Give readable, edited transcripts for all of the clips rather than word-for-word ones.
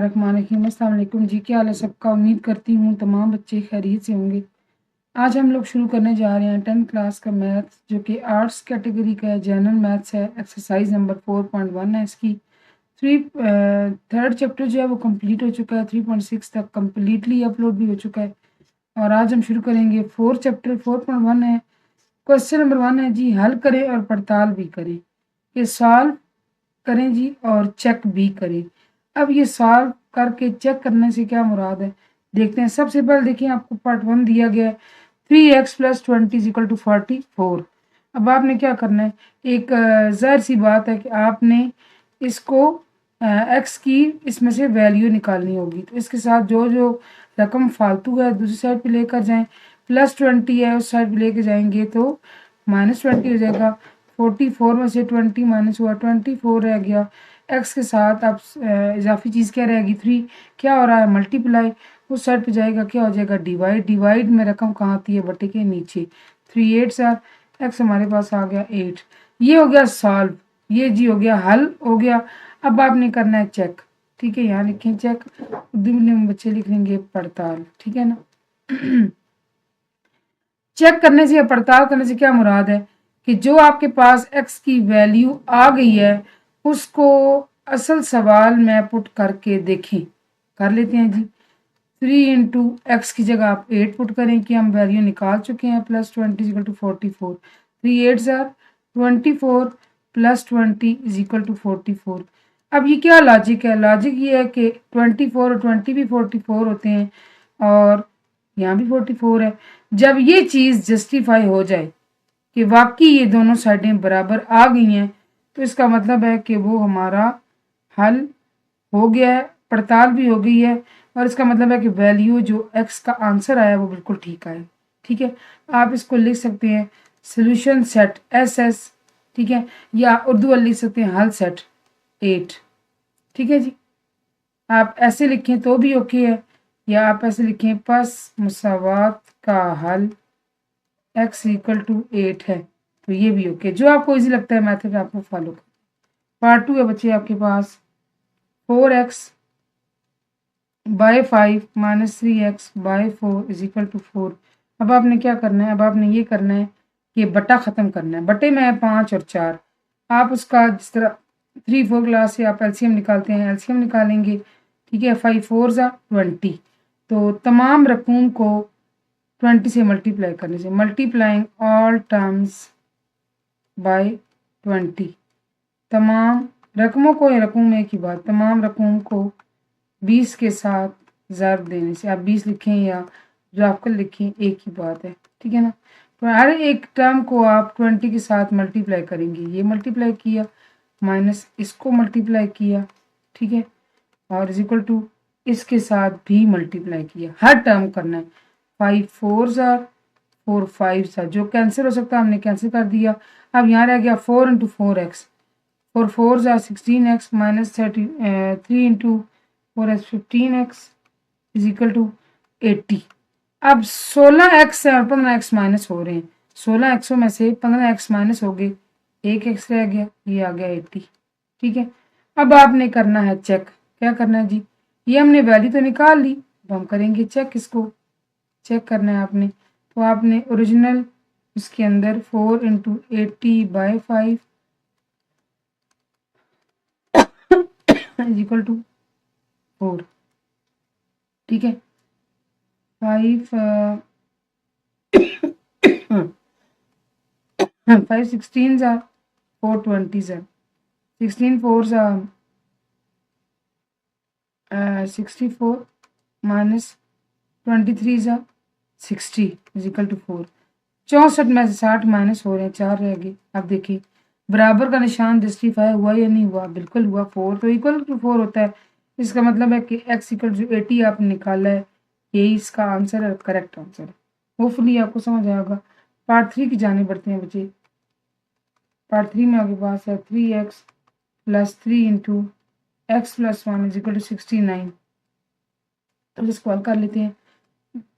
बिस्मिल्लाहिर्रहमानिर्रहीम। अस्सलाम वालेकुम जी, क्या हाल है सबका। उम्मीद करती हूँ तमाम बच्चे खैरियत से होंगे। आज हम लोग शुरू करने जा रहे हैं 10th क्लास का मैथ, जो कि आर्ट्स कैटेगरी का है, जनरल मैथ्स है। एक्सरसाइज नंबर 4.1 है इसकी। थर्ड चैप्टर जो है वो कंप्लीट हो चुका है, 3.6 तक कम्प्लीटली अपलोड भी हो चुका है। और आज हम शुरू करेंगे फोर्थ चैप्टर 4.1 है। क्वेश्चन नंबर 1 है जी, हल करें और पड़ताल भी करें। ये सॉल्व करें जी और चेक भी करें। अब ये सॉल्व करके चेक करने से क्या मुराद है, देखते हैं। सबसे पहले देखिए, आपको पार्ट 1 दिया गया है 3x + 20 = 44। अब आपने क्या करना है, एक ज़ाहिर सी बात है कि आपने इसको x की इसमें से वैल्यू निकालनी होगी। तो इसके साथ जो जो रकम फालतू है दूसरी साइड पे लेकर जाएं। +20 है उस साइड पे लेके जाएंगे तो -20 हो जाएगा। 44 में से 20 माइनस हुआ, 24 रह गया। x के साथ अब इजाफी चीज़ क्या रहेगी, 3। क्या हो रहा है, मल्टीप्लाई। उस साइड पे जाएगा, क्या हो जाएगा, डिवाइड। डिवाइड में रकम कहाँ आती है, बटे के नीचे। 3 8 x हमारे पास आ गया 8। ये हो गया सॉल्व, ये जी हो गया हल हो गया। अब आपने करना है चेक, ठीक है। यहाँ लिखें चेक, उर्दू में बच्चे लिख लेंगे पड़ताल, ठीक है ना। चेक करने से या पड़ताल करने से क्या मुराद है कि जो आपके पास x की वैल्यू आ गई है उसको असल सवाल में पुट करके देखें। कर लेते हैं जी। 3 × x की जगह आप 8 पुट करें कि हम वैल्यू निकाल चुके हैं। +20 = 44। 3 8 24 +20 = 44। अब ये क्या लॉजिक है, लॉजिक ये है कि 24 और 20 भी 44 होते हैं और यहाँ भी 44 है। जब ये चीज़ जस्टिफाई हो जाए कि वाकई ये दोनों साइडें बराबर आ गई हैं, तो इसका मतलब है कि वो हमारा हल हो गया है, पड़ताल भी हो गई है। और इसका मतलब है कि वैल्यू जो x का आंसर आया वो बिल्कुल ठीक आया, ठीक है। आप इसको लिख सकते हैं सोल्यूशन सेट SS, ठीक है, या उर्दू वाले लिख सकते हैं हल सेट 8, ठीक है जी। आप ऐसे लिखें तो भी ओके है, या आप ऐसे लिखें पस मुसावात का हल x = 8 है, तो ये भी ओके। जो आपको इजी लगता है मेथड आपको फॉलो कर। पार्ट 2 है बच्चे आपके पास 4x / 5 - 3x / 4 = 4। अब आपने क्या करना है, अब आपने ये करना है कि बटा ख़त्म करना है। बटे में है 5 और 4। आप उसका जिस तरह 3 4 क्लास से आप एलसीएम निकालते हैं, एलसीएम निकालेंगे, ठीक है। 5 4 20। तो तमाम रकूम को 20 से मल्टीप्लाई करने से, मल्टीप्लाइंग ऑल टर्म्स बाय 20। तमाम रकमों को, या रकूम एक ही बात, तमाम रकूम को 20 के साथ ज़र्ब देने से, आप 20 लिखें या राफकल लिखें, एक ही बात है, ठीक है ना। तो हर एक टर्म को आप 20 के साथ मल्टीप्लाई करेंगे। ये मल्टीप्लाई किया माइनस इसको मल्टीप्लाई किया, ठीक है, और = इसके साथ भी मल्टीप्लाई किया। हर टर्म करना है। 5 4 4 5 जो कैंसिल हो सकता है हमने कैंसिल कर दिया। अब यहाँ रह गया 4 × 4x। 4 4 16x -3 × 4x 15x = 80। अब 16x और 15x माइनस हो रहे हैं। 16x में से 15x माइनस हो गए, 1x रह गया, ये आ गया 80, ठीक है। अब आपने करना है चेक। क्या करना है जी, ये हमने वैल्यू तो निकाल ली, अब हम करेंगे चेक। इसको चेक करना है आपने, तो आपने ओरिजिनल इसके अंदर 4 × 80/5 = 4, ठीक है। 5 5 16 4 20 16 4 64 -23 60 = 4। 64 में से 60 माइनस हो रहे हैं, 4 रह गए। अब देखिए बराबर का निशान जस्टिफाई हुआ या नहीं हुआ, बिल्कुल हुआ। 4 तो = 4 होता है। इसका मतलब है कि x = 80 आपने निकाला है, यही इसका आंसर है, करेक्ट आंसर है। होपफुली आपको समझ आएगा। पार्ट 3 की जाने बढ़ते हैं बच्चे। पार्ट 3 में आपके पास है 3x + 3 × x + 1 = 69। तो इसको हल कर लेते हैं।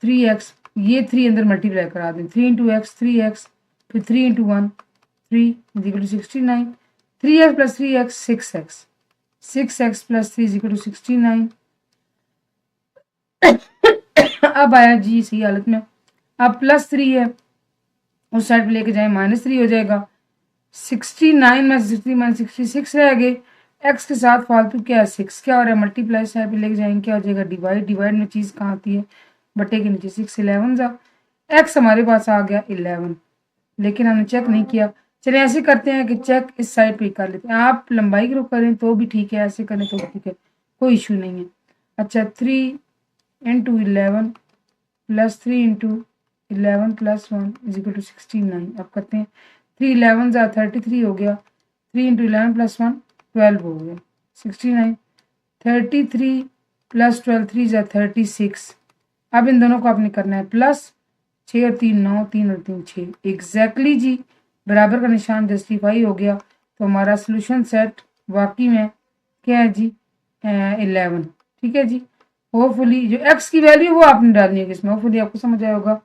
3x, ये 3 अंदर मल्टीप्लाई करा दें। 3 × x 3x, फिर 3 × 1 3 = 69। 3x + 3x 6x, 6x + 3 = 69। अब आया जी इसी हालत में, अब +3 है, उस साइड पे लेके जाए -3 हो जाएगा। 69 में 63 में 66 रह गए। एक्स के साथ फालतू क्या है 6, क्या हो रहा है मल्टीप्लाई साइड पे लेके जाएंगे, क्या हो जाएगा डिवाइड। डिवाइड में चीज़ कहाँ आती है, बटे के नीचे 6 11 जा। एक्स हमारे पास आ गया 11, लेकिन हमने चेक नहीं किया। चलिए ऐसे करते हैं कि चेक इस साइड पे कर लेते हैं। आप लंबाई ग्रुप करें तो भी ठीक है, ऐसे करें तो भी ठीक है, कोई इशू नहीं है। अच्छा 3 × 11 +3 × 11 + 1 = 69। अब करते हैं 3 11 जा 33 हो गया, 3 × 11 + 1 12 हो गया 69। 33 + 12 3 जा 36। अब इन दोनों को आपने करना है प्लस, 6 और 3 9, 3 और 3 6 एग्जैक्टली जी बराबर का निशान जस्टिफाई हो गया। तो हमारा सोल्यूशन सेट वाकई में क्या है जी 11। ठीक है जी, होपफुली जो एक्स की वैल्यू वो आपने डालनी है इसमें, होपफुली आपको समझ आया होगा।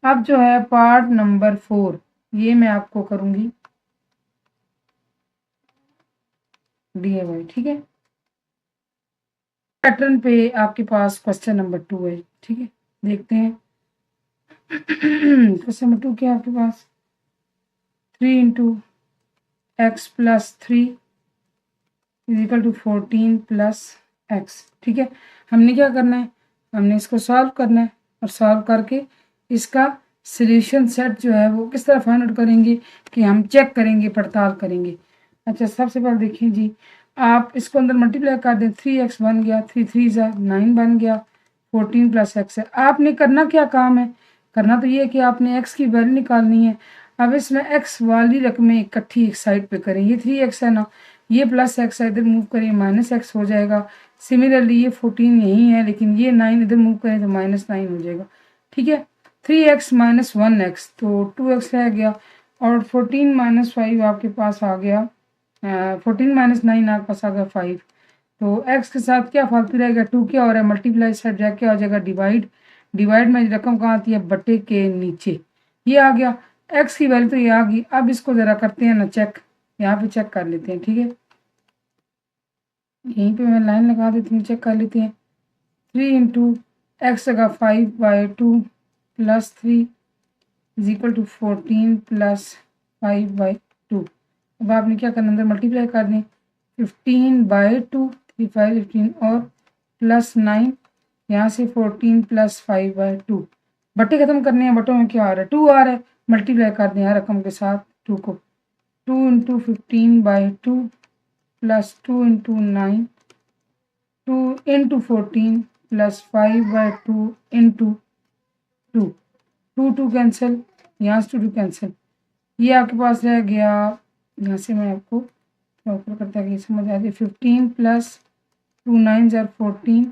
अब जो है पार्ट नंबर 4 ये मैं आपको करूंगी DIY। ठीक है, पैटर्न पे आपके पास क्वेश्चन नंबर 2 है। ठीक है, देखते हैं क्वेश्चन नंबर 2 क्या है आपके पास। 3 × x + 3 = 14 + x। ठीक है, हमने क्या करना है, हमने इसको सॉल्व करना है और सॉल्व करके इसका सॉल्यूशन सेट जो है वो किस तरह फाइंड आउट करेंगे कि हम चेक करेंगे, पड़ताल करेंगे। अच्छा सबसे पहले देखिए जी, आप इसको अंदर मल्टीप्लाई कर दें, 3x बन गया, 3 3 9 बन गया, 14 + x है। आपने करना क्या काम है, करना तो ये है कि आपने x की वैल्यू निकालनी है। अब इसमें x वाली रकमें इकट्ठी एक साइड पे करें, ये 3x है ना, ये +x है, इधर मूव करें -x हो जाएगा। सिमिलरली ये 14 यही है, लेकिन ये 9 इधर मूव करें तो -9 हो जाएगा। ठीक है, 3x - 1x तो 2x रह गया, और 14 - 5 आपके पास आ गया, 14 - 9 आपके पास आ गया 5। तो x के साथ क्या फालतू रहेगा 2, क्या हो रहा है मल्टीप्लाई साइड जाके क्या हो जाएगा डिवाइड। डिवाइड में रकम कहाँ आती है, बटे के नीचे, ये आ गया। x की वैल्यू तो ये आ गई। अब इसको ज़रा करते हैं ना चेक, यहाँ पे चेक कर लेते हैं। ठीक है, यहीं पे मैं लाइन लगा देती हूँ, चेक कर लेते हैं। 3 × x जगह 5/2 + 3 = 14 + 5/2। अब आपने क्या करना, अंदर मल्टीप्लाई कर दें, 15/2 3 5 15 और +9, यहाँ से 14 + 5/2। बट्टे खत्म करने हैं, बटों में क्या आ रहा है 2 आ रहा है, मल्टीप्लाई कर दें यहाँ रकम के साथ 2 को। 2 × 15/2 + 2 × 9 2 × 14 + 5/2 × 2, 2 2 कैंसिल, यहाँ से 2 2 कैंसिल, ये आपके पास रह गया। यहाँ से मैं आपको प्रॉपर करता कि समझ आ जाए, 15 + 2 9 = 14,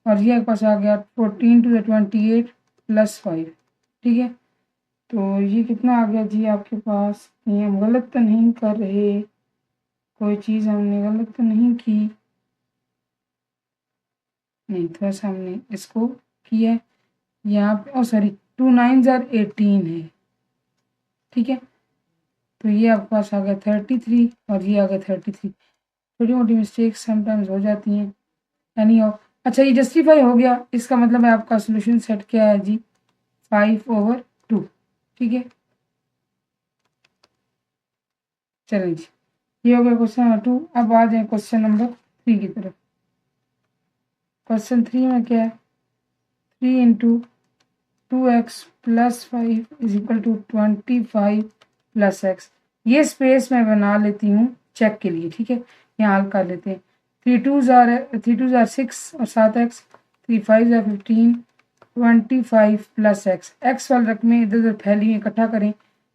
और ये आपके पास आ गया 14 × 28 + 5। ठीक है, तो ये कितना आ गया जी आपके पास, ये हम गलत तो नहीं कर रहे, कोई चीज़ हमने गलत तो नहीं की, नहीं थोड़ा सा हमने इसको किया यहाँ पे, ओ सॉरी 2 9 = 18 है। ठीक है, तो ये आपके पास आ गया 33 और ये आ गया 33। छोटी मोटी मिस्टेक्स समटाइम्स हो जाती हैं, यानी हो। अच्छा ये जस्टिफाई हो गया, इसका मतलब है आपका सोल्यूशन सेट क्या है जी 5/2। ठीक है, चलें जी, ये हो गया क्वेश्चन नंबर 2। अब आ जाए क्वेश्चन नंबर 3 की तरफ। क्वेश्चन 3 में क्या है, 3 × 2x + 5 = 25 + x। ये स्पेस मैं बना लेती हूँ चेक के लिए। ठीक है, यहाँ हल कर लेते हैं। 3 2 = 6 और 7x, 3 5 = 15, 25 + x। x वाली रकमें इधर उधर फैली हुई इकट्ठा करें,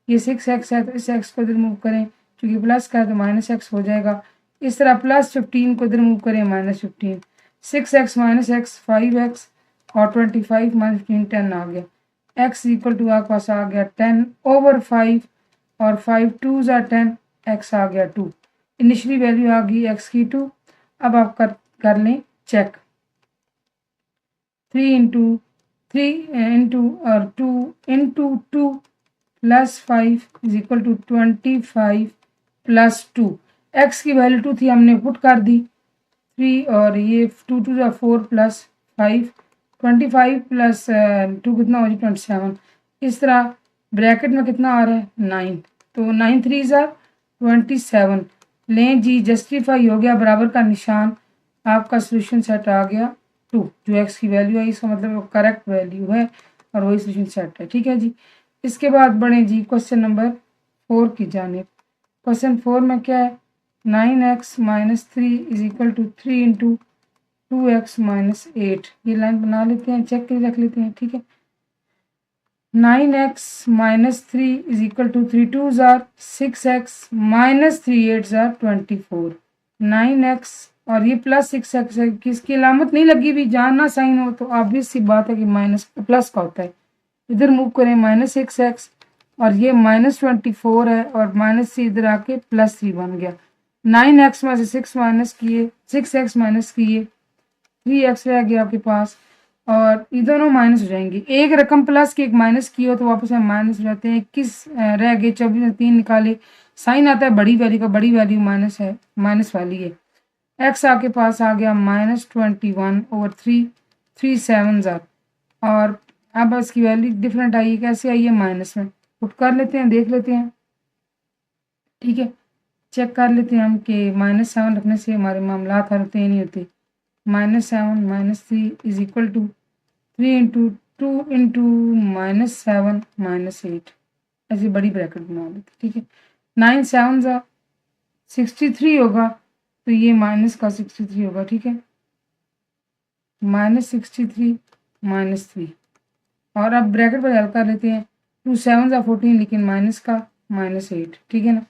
ये 6x है तो इस x को इधर मूव करें, क्योंकि प्लस का है तो -x हो जाएगा। इस तरह +15 को इधर मूव करें, -15, 6x - x 5x, और 25 - 15 10 आ गया। x = आपके पास आ गया 10/5, और 5 2 = 10, x आ गया 2। इनिशियली वैल्यू आ गई x की 2। अब आप कर लें चेक, 3 × 3 और 2 × 2 + 5 = 25 + 2। x की वैल्यू 2 थी, हमने पुट कर दी 3, और ये 2 2 = 4 + 5 25 प्लस 2 कितना हो जी 27। इस तरह ब्रैकेट में कितना आ रहा है 9, तो 9 3 ज़ा 27 लें जी, जस्टिफाई हो गया, बराबर का निशान, आपका सोल्यूशन सेट आ गया 2, जो एक्स की वैल्यू है इसका मतलब वो करेक्ट वैल्यू है और वही सोल्यूशन सेट है। ठीक है जी। इसके बाद बढ़े जी क्वेश्चन नंबर 4 की जानिब। क्वेश्चन 4 में क्या है, 9x minus 3 is equal to 3 into 2x minus 8। ये लाइन बना लेते हैं, चेक करके रख लेते हैं। ठीक है, 9x minus 3 is equal to 3 2 ज़ार 6x माइनस 3 8 ज़ार 24। 9x और ये प्लस 6x है, किसकी अलामत नहीं लगी भी, जहाँ ना साइन हो तो ऑब्वियस सी बात है कि माइनस प्लस का होता है। इधर मूव करें माइनस 6x और ये माइनस 24 है और माइनस से इधर आके प्लस 3 बन गया। 9x में से 6 माइनस किए, 6x माइनस किए, 3x रह गया आपके पास और ये दोनों माइनस हो जाएंगे। एक रकम प्लस की एक माइनस की हो तो वापस में माइनस हो जाते हैं। 21 रह गए, 24 में 3 निकाले, साइन आता है बड़ी वैल्यू का, बड़ी वैल्यू माइनस है, माइनस वाली है। एक्स आपके पास आ गया माइनस 21/3, 3 7 ज़ार और अब इसकी वैल्यू डिफरेंट आई है, कैसे आई है माइनस में, पुट कर लेते हैं, देख लेते हैं। ठीक है, चेक कर लेते हैं हम कि -7 रखने से हमारे मामलात हल होते हैं नहीं होते। -7 minus 3 is equal to 3 into 2 into -7 -8, ऐसी बड़ी ब्रैकेट बना लेते। ठीक है, 9 7 ज़ा 63 होगा, तो ये माइनस का 63 होगा। ठीक है, -63 -3 और अब ब्रैकेट पर हल कर लेते हैं। 2 7 ज़ा 14, लेकिन माइनस का -8। ठीक है ना,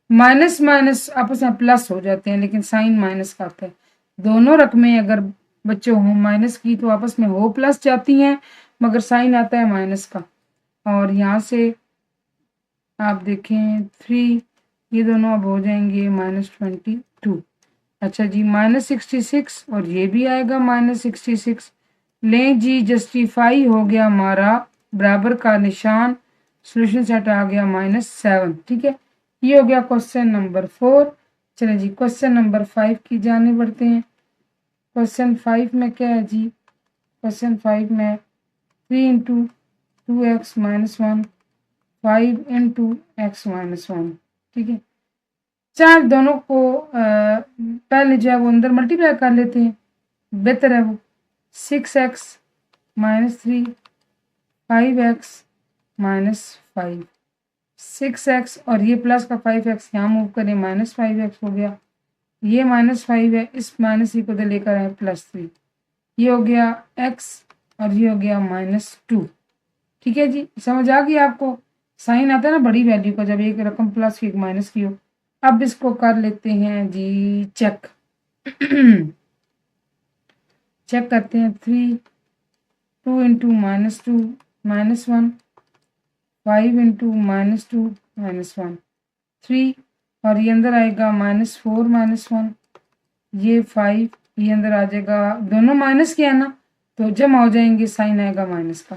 माइनस माइनस आपस में प्लस हो जाते हैं, लेकिन साइन माइनस का आता है। दोनों रकमें अगर बच्चों हो माइनस की तो आपस में हो प्लस जाती हैं, मगर साइन आता है माइनस का। और यहाँ से आप देखें 3, ये दोनों अब हो जाएंगे -22। अच्छा जी, -66 और ये भी आएगा -66। लें जी, जस्टिफाई हो गया हमारा, बराबर का निशान, सोल्यूशन सेट आ गया -7। ठीक है, ये हो गया क्वेश्चन नंबर 4। चले जी क्वेश्चन नंबर 5 की जाने बढ़ते हैं। क्वेश्चन 5 में क्या है जी, क्वेश्चन 5 में 3 into 2x minus 1, 5 into x minus 1। ठीक है, चाहे दोनों को पहले जो है वो अंदर मल्टीप्लाई कर लेते हैं, बेहतर है वो। 6x minus 3, 5x minus 5, 6x और ये प्लस का 5x यहाँ मूव करें, -5x हो गया। ये -5 है, इस माइनस को तो लेकर आए +3, ये हो गया x और ये हो गया -2। ठीक है जी, समझ आ गई आपको, साइन आता है ना बड़ी वैल्यू का जब एक रकम प्लस की एक माइनस की हो। अब इसको कर लेते हैं जी चेक। चेक करते हैं, 3 2 इंटू -2 -1, 5 इंटू -2 -1, 3 और ये अंदर आएगा -4 -1, ये 5, ये अंदर आ जाएगा, दोनों माइनस के है ना तो जमा हो जाएंगे, साइन आएगा माइनस का।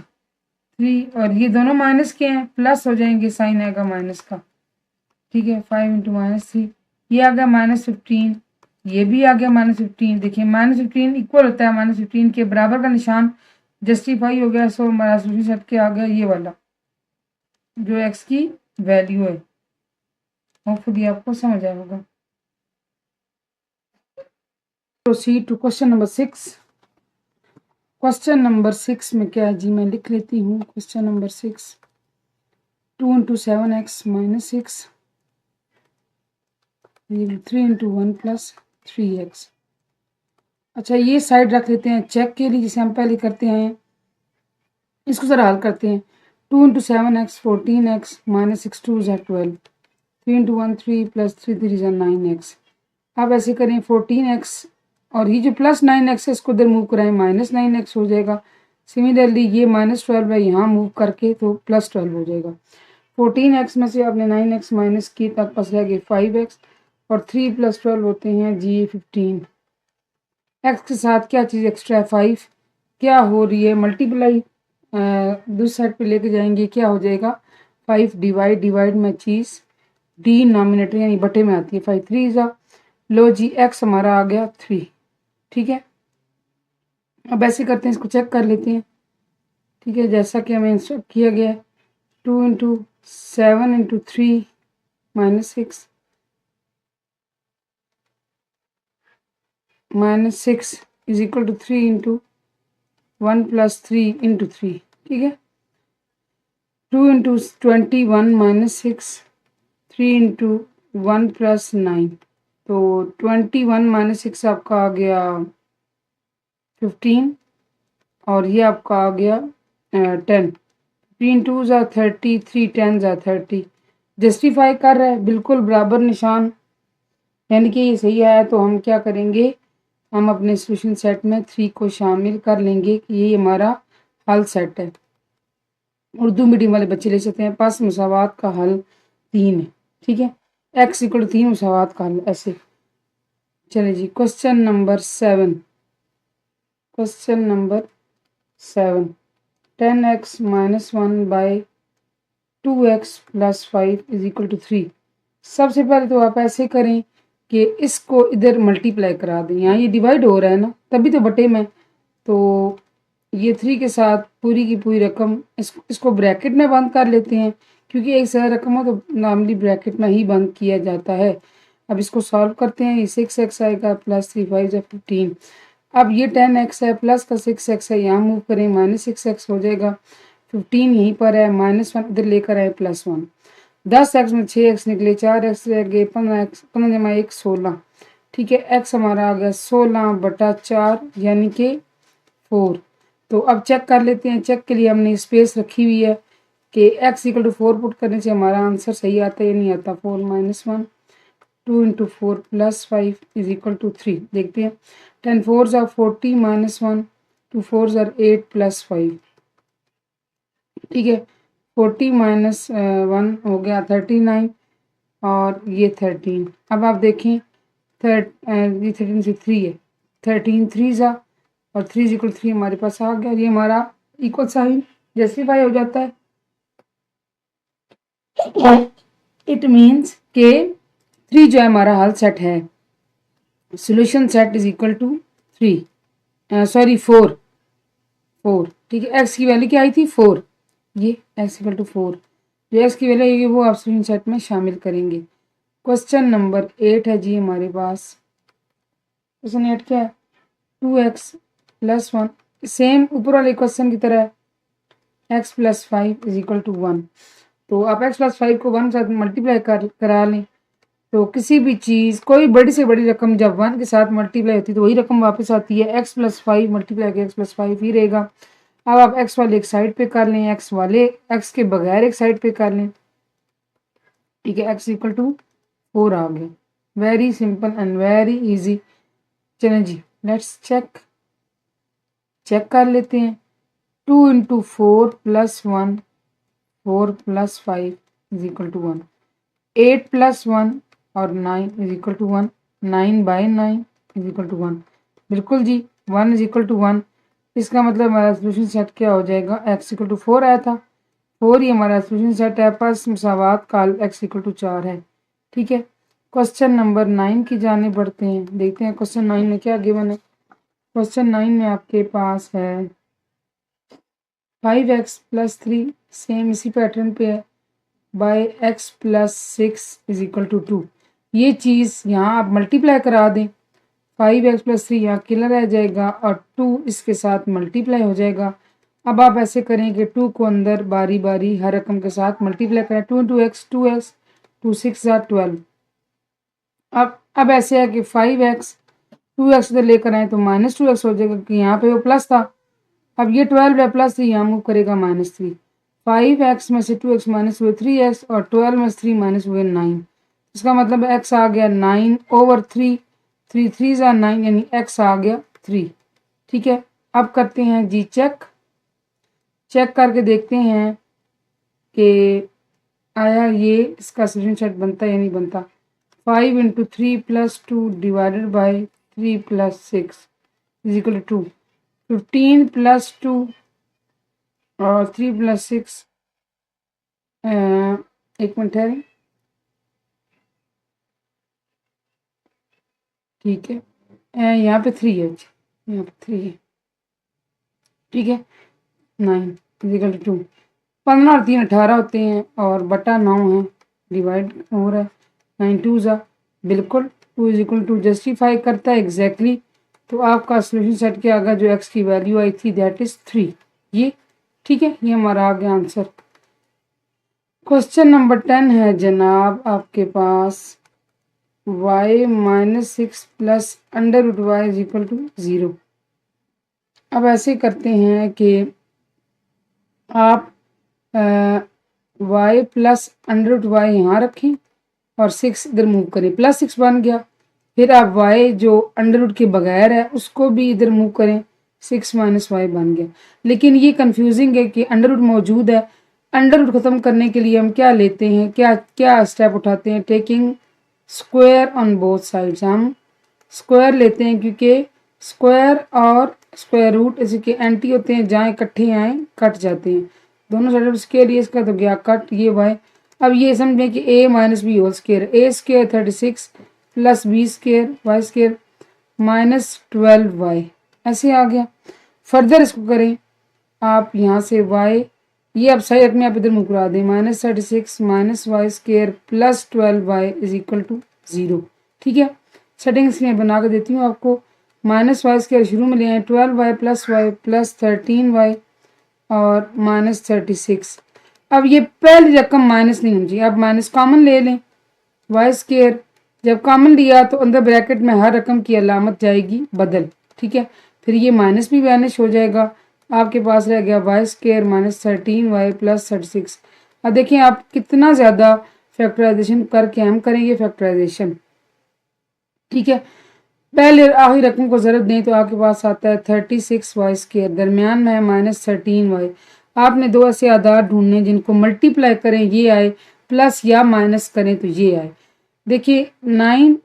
3 और ये दोनों माइनस के हैं, प्लस हो जाएंगे, साइन आएगा माइनस का। ठीक है, 5 इंटू -3, ये आ गया -15, ये भी आ गया -15। देखिए -15 इक्वल होता है -15 के, बराबर का निशान जस्टिफाई हो गया। सो हमारा सोल्यूशन सेट के आ गया ये वाला जो एक्स की वैल्यू है। होपफुली आपको समझ आया होगा। Proceed to question number 6। Question number 6 में क्या है जी, मैं लिख लेती हूँ। Question number 6, 2 into 7x minus 6, 3 into 1 plus 3x। अच्छा, ये साइड रख लेते हैं चेक के लिए, जिसे हम पहले करते हैं। इसको ज़रा हल करते हैं। 2 इंटू 7x 14x माइनस 6 2 ज़ा 12, 3 इंटू 1 3 प्लस 3 3 ज़ा 9x। अब ऐसे करें 14x और ये जो प्लस 9x है इसको इधर मूव कराएं, -9x हो जाएगा। सिमिलरली ये -12 है, यहाँ मूव करके तो +12 हो जाएगा। 14x में से आपने 9x माइनस की, तक पास रह गए 5x और 3 + 12 होते हैं जी 15। x के साथ क्या चीज़ एक्स्ट्रा 5, क्या हो रही है मल्टीप्लाई, दूसरी साइड पे लेके जाएंगे, क्या हो जाएगा 5 डिवाइड में चीज़ डिनोमिनेटर यानी बटे में आती है, 5 3 ज़ा। लो जी, x हमारा आ गया 3। ठीक है, अब ऐसे करते हैं, इसको चेक कर लेते हैं। ठीक है, जैसा कि हमें इंस्ट्रक्ट किया गया है, 2 × 7 × 3 - 6 -6 = 3 × 1 + 3 × 3। ठीक है, 2 × 21 - 6 3 × 1 + 9। तो 21 - 6 आपका आ गया 15 और ये आपका आ गया 10। 3 2 ज़ा 30, 3 10 ज़ा 30। जस्टिफाई कर रहा है, बिल्कुल बराबर निशान, यानी कि ये सही आया। तो हम क्या करेंगे, हम अपने सॉल्यूशन सेट में 3 को शामिल कर लेंगे कि ये हमारा हल सेट है। उर्दू मीडियम वाले बच्चे ले सकते हैं, पास मुसावात का हल 3 है। ठीक है, x = 3 मुसावात का हल ऐसे। चले जी, question number 7। Question number 7, 10x - 1 / 2x + 5 = 3। सबसे पहले तो आप ऐसे करें कि इसको इधर मल्टीप्लाई करा दें। यहाँ ये डिवाइड हो रहा है ना, तभी तो बटे में। तो ये 3 के साथ पूरी की पूरी रकम इसको ब्रैकेट में बंद कर लेते हैं, क्योंकि एक सारा रकम हो तो नॉर्मली ब्रैकेट में ही बंद किया जाता है। अब इसको सॉल्व करते हैं। ये 6x आएगा प्लस 3 5 15। अब ये 10x है, प्लस का 6x है, यहाँ मूव करें -6x हो जाएगा। 15 यहीं पर है, -1 इधर लेकर आए +1। 10x में 6x निकले, 4x रह गए, 15x 15 जमा 1 16। ठीक है, x हमारा आ गया 16/4 यानी कि 4। तो अब चेक कर लेते हैं। चेक के लिए हमने स्पेस रखी हुई है कि x = 4 पुट करने से हमारा आंसर सही आता है या नहीं आता। 4 - 1 2 × 4 + 5 = 3। देखते हैं, 10 4 ज़ा 40 -1 2 4 ज़ा 8 + 5। ठीक है, 40 - 1 हो गया 39 और ये 13। अब आप देखें, ये 13 से 3 है, 13 3 ज़ा और 3 = 3 हमारे पास आ गया। ये हमारा इक्वल साइन जस्टिफाई हो जाता है। इट मीन्स के 3 जो है हमारा हल सेट है। Solution set is equal to 3, sorry 4। ठीक है, एक्स की वैल्यू क्या आई थी 4। ये एक्स = 4, जो एक्स की वैल्यू आएगी वो आप सॉल्यूशन सेट में शामिल करेंगे। क्वेश्चन नंबर 8 है जी हमारे पास। क्वेश्चन 8 क्या है, 2x + 1, सेम ऊपर वाले क्वेश्चन की तरह, x + 5 = 1। तो आप x + 5 को 1 के साथ मल्टीप्लाई करा लें। तो किसी भी चीज़, कोई बड़ी से बड़ी रकम जब 1 के साथ मल्टीप्लाई होती है तो वही रकम वापस आती है। x + 5 मल्टीप्लाई x + 5 ही रहेगा। अब आप x वाले एक साइड पे कर लें, x के बगैर एक साइड पे कर लें। ठीक है, x = 4 आ गया। Very simple and very easy. चलें जी, लेट्स चेक कर लेते हैं। 2 × 4 + 1 4 + 5 = 1। 8 + 1 और 9 = 1। 9/9 = 1। बिल्कुल जी, 1 = 1। इसका मतलब हमारा सॉल्यूशन सेट क्या हो जाएगा, x = 4 आया था, 4 ही हमारा सॉल्यूशन सेट है। पास मुसावात का x = 4 है। ठीक है, क्वेश्चन नंबर 9 की जानिब बढ़ते हैं। देखते हैं क्वेश्चन 9 में क्या गिवन है। क्वेश्चन 9 में आपके पास है 5x + 3, सेम इसी पैटर्न पे है, बाय x + 6 = 2। ये चीज़ यहाँ आप मल्टीप्लाई करा दें। 5x + 3 यहाँ किलर रह जाएगा और 2 इसके साथ मल्टीप्लाई हो जाएगा। अब आप ऐसे करें कि 2 को अंदर बारी बारी हर रकम के साथ मल्टीप्लाई करें। 2 × x 2x, 2 6 = 12। अब ऐसे है कि 5x 2x इधर लेकर आए तो -2x हो जाएगा, क्योंकि यहाँ पे वो प्लस था। अब ये 12 है, +3 यहाँ मूव करेगा -3। 5x में से 2x माइनस हुए 3x और 12 में से 3 माइनस हुए 9। इसका मतलब x आ गया 9/3। 3 3 ज़ा 9 यानी x आ गया 3। ठीक है, अब करते हैं जी चेक करके देखते हैं कि आया ये इसका सॉल्यूशन सेट बनता है या नहीं बनता। 5 × 3 + 2 डिवाइडेड बाय 3 + 6 = 2। 15 + 2 और 3 + 6, एक मिनट है, ठीक है, यहाँ पे 3 है, यहाँ पे 3 है। ठीक है। 9 इजिकल टू 15 और 3 18 होते हैं और बटा 9 है, डिवाइड हो रहा है। 9 2 ज़ा बिल्कुल 2 इजिकल टू जस्टिफाई करता है एग्जैक्टली। तो आपका सोल्यूशन सेट क्या आएगा, जो एक्स की वैल्यू आई थी दैट इज 3। ये ठीक है, ये हमारा आ गया आंसर। क्वेश्चन नंबर 10 है जनाब आपके पास, y minus 6 plus under root y is equal to 0। अब ऐसे करते हैं कि आप y plus under root y यहाँ रखें और 6 इधर मूव करें, प्लस 6 बन गया। फिर आप y जो अंडर रूट के बगैर है उसको भी इधर मूव करें, 6 माइनस वाई बन गया। लेकिन ये कंफ्यूजिंग है कि अंडर रूट मौजूद है, अंडर रूट ख़त्म करने के लिए हम क्या लेते हैं, क्या क्या स्टेप उठाते हैं, taking square on both sides. हम स्क्वायर लेते हैं क्योंकि स्क्वायर और स्क्वायर रूट इसी के एंटी होते हैं, जहाँ इकट्ठे आए कट जाते हैं। दोनों साइड स्क्वायर, ये इसका तो गया कट, ये वाई। अब ये समझें कि a minus b whole square, a square 36 plus b square y square minus 12 y, ऐसे आ गया। फर्दर इसको करें आप यहाँ से y, ये अब सही रकम आप इधर मुकरा दें, minus 36 minus y square plus 12 y is equal to 0। ठीक है, सेटिंग्स मैं बना के देती हूँ आपको। माइनस वाई स्क्वायर शुरू में ले आए, 12 वाई प्लस 13 वाई और माइनस 36। अब ये पहली रकम माइनस नहीं होनी, अब माइनस कॉमन ले लें, वाई स्क्वायर जब कॉमन लिया तो अंदर ब्रैकेट में हर रकम की अलामत जाएगी बदल। ठीक है, फिर ये माइनस भी वैनिश हो जाएगा, आपके पास रह गया y square minus 13 y plus 36। अब देखिए आप कितना ज़्यादा फैक्टराइजेशन करके हम करेंगे फैक्टराइजेशन। ठीक है, पहले आखिरी रकम को ज़रूरत दें तो आपके पास आता है 36 वाई स्क्वायर, दरमियान में है माइनस 13 वाई। आपने दो ऐसे आधार ढूंढने जिनको मल्टीप्लाई करें ये आए, प्लस या माइनस करें तो ये आए। देखिए 9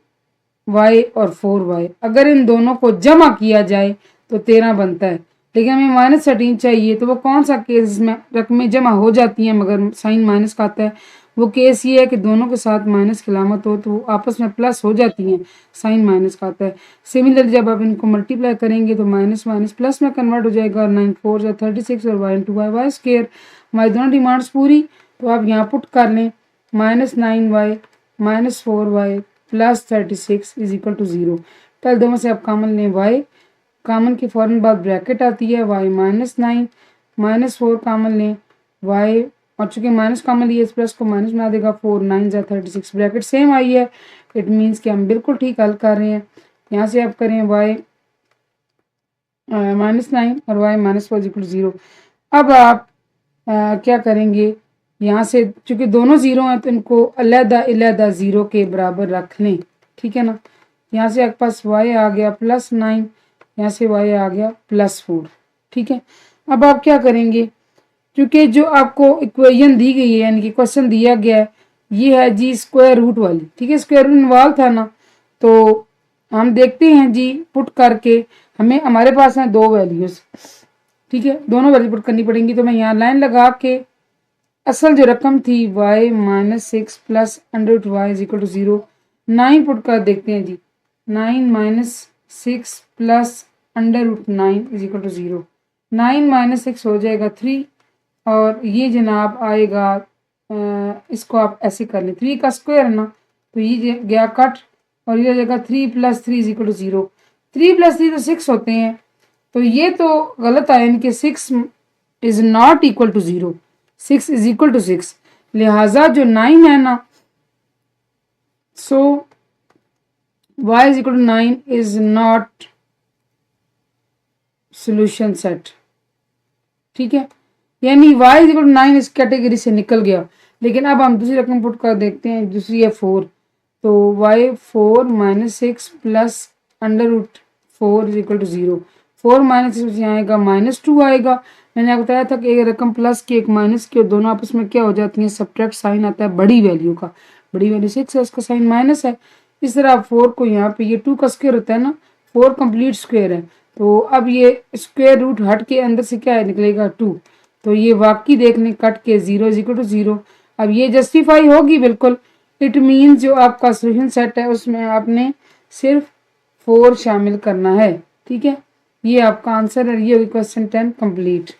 वाई और 4 वाई, अगर इन दोनों को जमा किया जाए तो 13 बनता है, लेकिन हमें माइनस 13 चाहिए। तो वो कौन सा केस जिसमें रकमें जमा हो जाती हैं मगर साइन माइनस का आता है, वो केस ये है कि दोनों के साथ माइनस की अलामत हो तो वो आपस में प्लस हो जाती हैं, साइन माइनस का आता है। सिमिलरली जब आप इनको मल्टीप्लाई करेंगे तो माइनस माइनस प्लस में कन्वर्ट हो जाएगा, और 9 4 या 36 और y into y y square, हमारी दोनों डिमांड्स पूरी। तो आप यहाँ पुट कर लें, minus 9 y minus 4 y plus 36 is equal to 0। पहले दोनों से आप कॉमन लें y, कॉमन के फ़ौरन बाद ब्रैकेट आती है y माइनस 9 माइनस 4 कॉमन लें y, और चूंकि माइनस कॉमन लिए इस प्लस को माइनस बना देगा, 4 9 जा 36, ब्रैकेट सेम आई है। इट मीन्स कि हम बिल्कुल ठीक हल कर रहे हैं। यहाँ से आप करें y माइनस 9 और y माइनस 4 इक्वल टू 0। अब आप क्या करेंगे, यहाँ से चूंकि दोनों ज़ीरो हैं तो इनको अलहदा अलहदा ज़ीरो के बराबर रख लें। ठीक है ना, यहाँ से आपके पास y आ गया प्लस 9, यहाँ से y आ गया प्लस 4। ठीक है, अब आप क्या करेंगे, क्योंकि जो आपको इक्वेशन दी गई है यानी कि क्वेश्चन दिया गया है ये है जी स्क्वायर रूट वाली। ठीक है, स्क्वायर रूट इन्वॉल्व था ना, तो हम देखते हैं जी पुट करके, हमें हमारे पास हैं दो वैल्यूज़। ठीक है, दोनों वैल्यू पुट करनी पड़ेंगी। तो मैं यहाँ लाइन लगा के असल जो रकम थी y minus 6 plus under root y is equal to 0, 9 put कर देखते हैं जी, 9 minus 6 plus under root 9 is equal to 0। 9 minus 6 हो जाएगा 3, और ये जनाब आएगा इसको आप ऐसे कर लें, 3 का स्क्वायर है ना, तो ये गया कट, और ये हो जाएगा 3 plus 3 is equal to 0। 3 plus 3 तो 6 होते हैं, तो ये तो गलत आया, यानी कि 6 is not equal to 0, 6 is equal to 6, लिहाजा जो 9 है ना, so y is equal to 9 is not solution set. ठीक है, यानी y इज इक्वल टू 9 इस कैटेगरी से निकल गया। लेकिन अब हम दूसरी रकम पुट कर देखते हैं, दूसरी है 4, तो y 4 minus 6 plus under root 4 is equal to 0। 4 minus 6 यहाँ आएगा माइनस 2 आएगा। मैंने आपको बताया था कि एक रकम प्लस की एक माइनस की, और दोनों आपस में क्या हो जाती हैं, सब्ट्रैक्ट साइन आता है बड़ी वैल्यू का, बड़ी वैल्यू 6 है उसका साइन माइनस है। इस तरह आप 4 को यहाँ पे, ये 2 का स्क्वायर होता है ना, 4 कंप्लीट स्क्वायर है, तो अब ये स्क्वायर रूट हट के अंदर से क्या है निकलेगा 2, तो ये वाकई देखने कट के 0 इज इक्वल टू 0। अब ये जस्टिफाई होगी बिल्कुल। इट मीन्स जो आपका सोल्यूशन सेट है उसमें आपने सिर्फ 4 शामिल करना है। ठीक है, ये आपका आंसर है, ये क्वेश्चन 10 कंप्लीट।